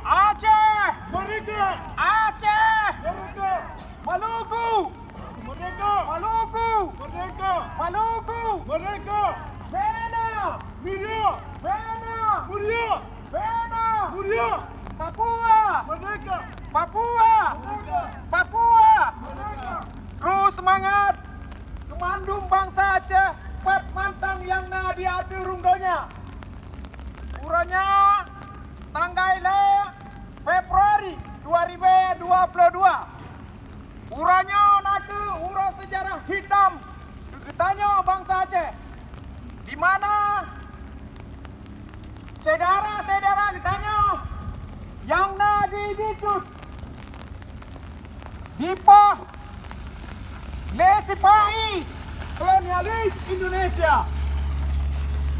Aceh, Merdeka! Aceh, Merdeka! Maluku, Merdeka! Maluku, Merdeka! Maluku, Merdeka! Bena, Mulia! Bena, Mulia! Bena, Mulia! Papua, Merdeka! Papua, Merdeka! Papua. Merdeka! Terus semangat, kemandung bangsa Aceh, Pat Mantang yang na diadu rungdonya. Uranya tanggal Februari 2022. Uranya naku ura sejarah hitam ketanya bangsa Aceh. Di mana saudara-saudara ketanya yang na didicut Dipah Lesipai kolonialis Indonesia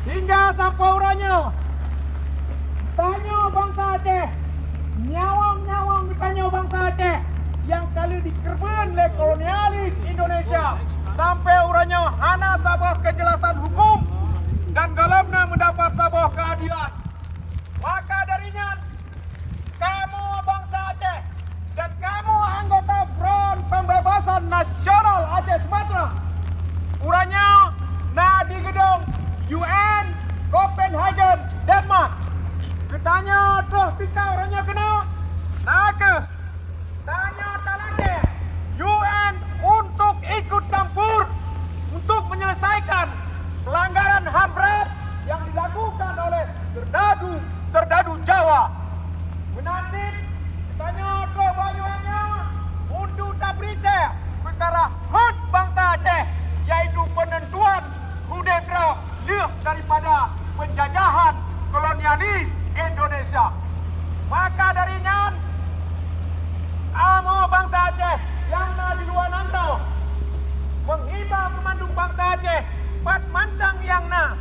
hingga sampai uranya tanya bangsa Aceh, nyawang-nyawang ditanya bangsa Aceh yang kali dikerben oleh kolonialis Indonesia sampai uranya hana sabah kejelasan hukum dan galamna mendapat sabah keadilan. Maka darinya kamu bangsa Aceh dan kamu anggota Front Pembebasan Nasional Aceh Sumatera uranya na di gedung UN Copenhagen Denmark. Ketanya tuh pika orangnya kena nake tanya talake UN untuk ikut campur untuk menyelesaikan pelanggaran HAM berat yang dilakukan oleh serdadu Jawa. Menanti tanya tuh bayuannya untuk tabrite perkara hak bangsa Aceh yaitu penentuan Hudendra leh daripada penjajahan kolonialis Indonesia. Maka darinya amo bangsa Aceh yang na di luar nantau menghibah kemandung bangsa Aceh Pat Mantang yang na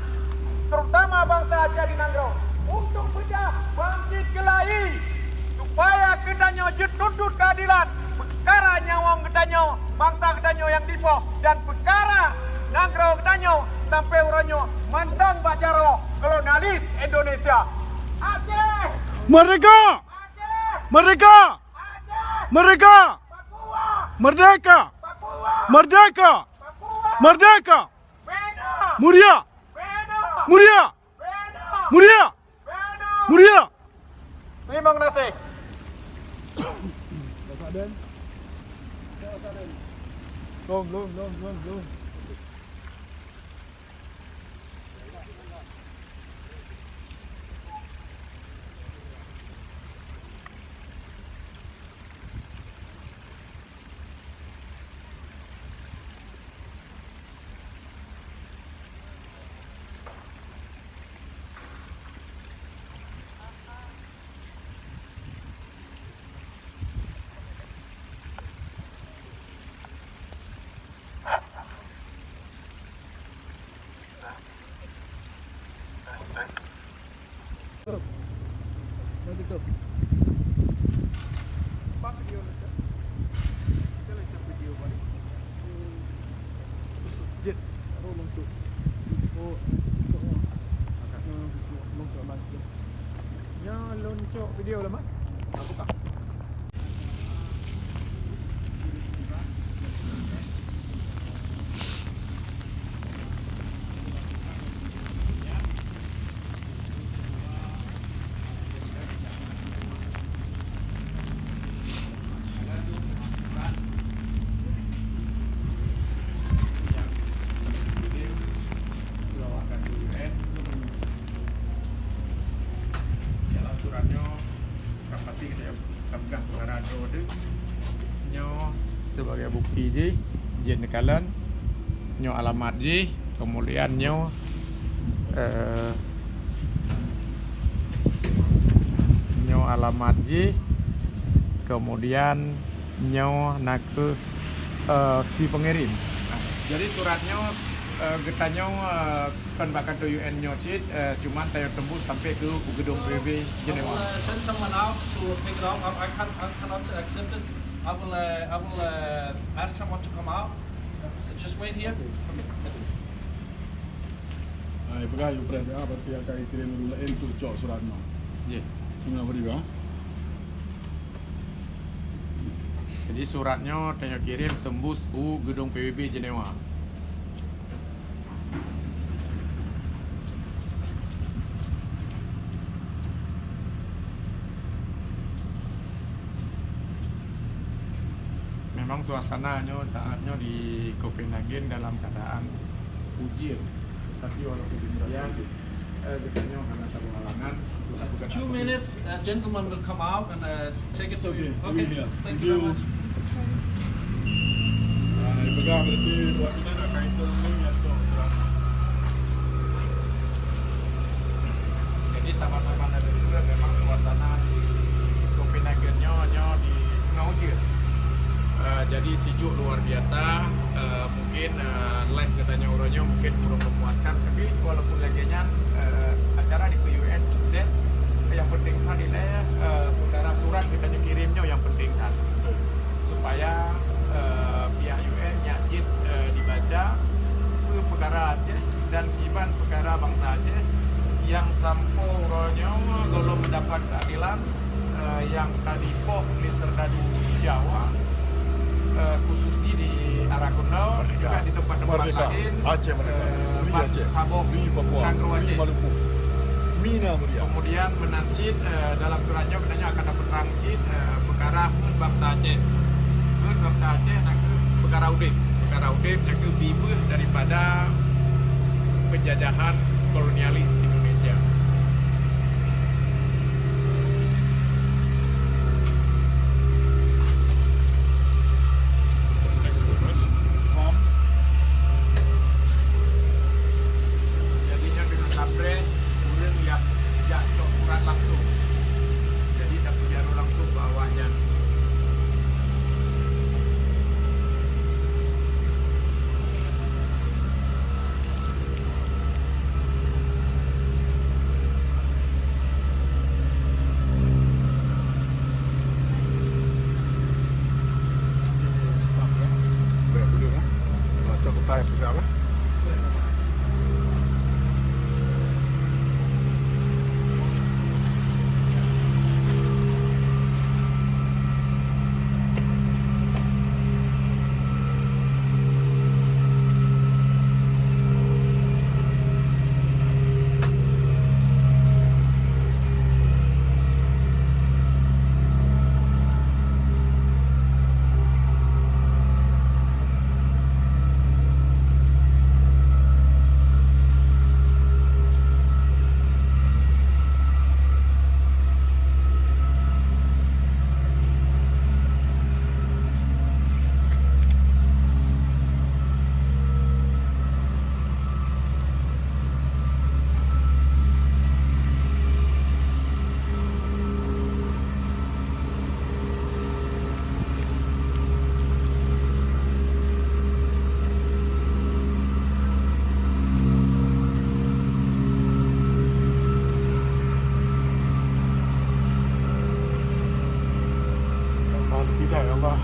terutama bangsa Aceh di Nanggro untuk bedah bangkit gelai supaya kedanyo tuntut keadilan perkara nyawang kedanyo bangsa kedanyo yang dipo dan perkara Nanggro kedanyo sampai uranyo mantang bajaro kolonialis Indonesia. Aceh! Merdeka! Aceh! Merdeka! Aceh! Merdeka! Papua! Merdeka! Papua! Merdeka! Papua! Merdeka! Bena! Mulia! Bena! Mulia! Bena! Mulia! Bena! Mulia! Terima kasih. Belum. Tutup. Pak video letak. Kita letak video balik. Jet. Lontok. Lontok lagi. Ya lontok video lah mak. Buka. Sebagai bukti je nekalan nyo alamat je kemudian nyo alamat je kemudian nyo nak si pengirim. Jadi suratnya getanya kan bakal to UN nyo cit cuman tayo tembus sampai ke gedung PBB Jenewa. Send someone out to pick it up. I cannot accept it. I will ask someone to come out. So just wait here. Ay, pagkayo pre, berarti akan ikirim dulu lain tu cok suratnya. Yeah. Gimana beri ba? Jadi suratnya Tanyo kirim tembus gedung PBB Jenewa. Memang suasananya saatnya di Copenhagen dalam keadaan hujan, tapi walaupun demikian katanya karena terhalangan 2 minutes, gentleman will come out and take it to you. Okay, Here. thank you very much. Pegang berarti buat kita nak kaitan ni atau Jadi sama-sama dari juga memang suasana di Copenhagen-nya di tengah hujan. Jadi sejuk luar biasa. Mungkin live katanya orangnya mungkin kurang memuaskan, tapi walaupun laginya acara di PUN sukses. Yang penting adalah perkara surat kita kirimnya yang penting kan, supaya pihak UN nyajit dibaca perkara Aceh dan kiban perkara bangsa Aceh yang sampo orangnya kalau mendapat keadilan yang tadi poh di Serdadu Jawa, khususnya di Arakundau, juga di tempat-tempat Merdeka. lain, Aceh merdeka. Free Aceh. Sabah, Free Papua. Nangro Free Aceh. Maluku. Mina Mulia. Kemudian menancit dalam suratnya katanya akan dapat rangcit perkara hut bangsa Aceh. Hut bangsa Aceh nak perkara udip nak bibir daripada penjajahan kolonialis Indonesia. Jadinya dengan tabret urang yang jatuh surat langsung. Jadi dapat jarum langsung bawahnya. Baik dulu lah. Baca peta yang besar lah. Tidak ya Allah.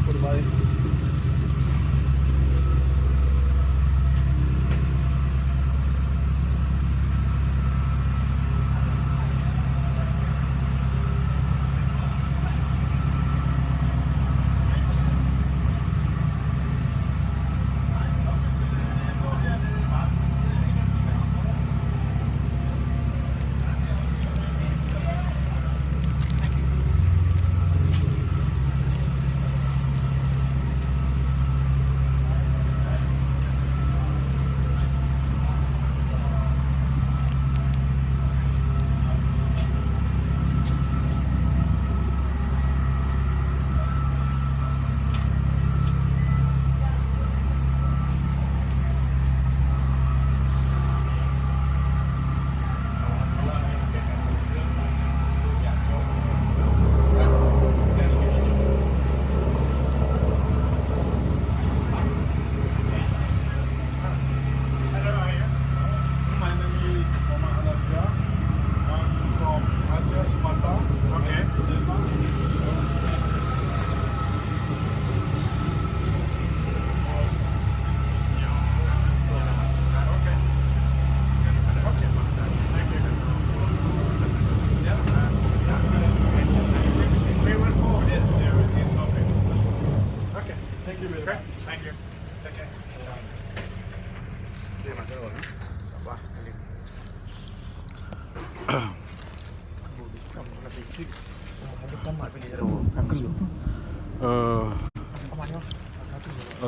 Berbalik.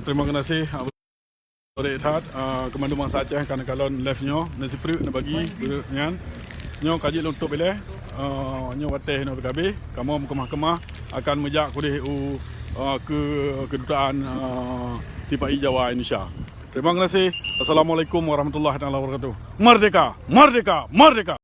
Terima kasih Adik Ithad, Komandu Bangsa Aceh kerana kalon live nyo nasi perut nak bagi dengan nyo kaji untuk pilih nyo wateh no PKB kamu kemah-kemah akan mejak kuliah ke kedutaan TPI Jawa Indonesia. Terima kasih. Assalamualaikum warahmatullahi wabarakatuh. Merdeka, merdeka, merdeka.